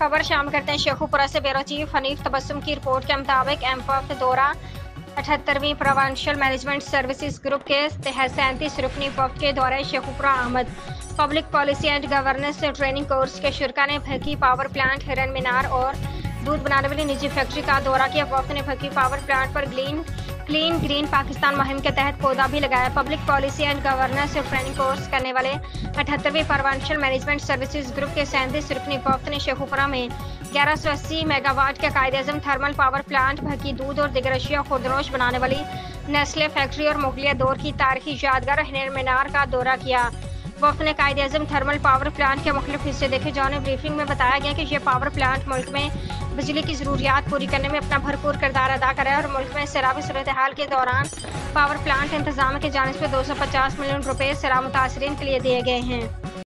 खबर शामिल करते हैं शेखुपुरा से ब्यूरो चीफ हनीफ तबस्सुम की रिपोर्ट के मुताबिक एमपॉफ्ट दौरा 78वीं प्रोविंशियल मैनेजमेंट सर्विसेज ग्रुप के तहत 37 रुकनी वफ्द के दौरे शेखुपुरा आमद। Public policy and governance training course के शुरा ने भकी पावर प्लांट, हिरन मीनार और दूध बनाने वाली निजी फैक्ट्री का दौरा किया। वफ्द ने भकी पावर प्लांट पर क्लीन ग्रीन पाकिस्तान मुहिम के तहत पौधा भी लगाया। Public policy and governance training course करने वाले 78वीं प्रोविंशियल मैनेजमेंट सर्विसेज ग्रुप के 37 रुकनी वफ्द ने शेखुपुरा में 1180 मेगावाट के कायद-ए-आज़म थर्मल पावर प्लांट, भकी दूध और दिगर अशिया खुर्दनोश बनाने वाली नेस्ले फैक्ट्री और मुगलिया दौर की तारीखी यादगार हिरन मीनार का दौरा किया। वफ्द ने कायद-ए-आज़म थर्मल पावर प्लांट के मुख्तलिफ हिस्से देखे, जौन ब्रीफिंग में बताया गया कि यह पावर प्लांट मुल्क में बिजली की ज़रूरियात पूरी करने में अपना भरपूर किरदार अदा करे और मुल्क में सैलाबी सूरत हाल के दौरान पावर प्लांट इंतजाम की जानिब से 250 मिलियन रुपये सैलाब मुतासरीन के लिए दिए गए हैं।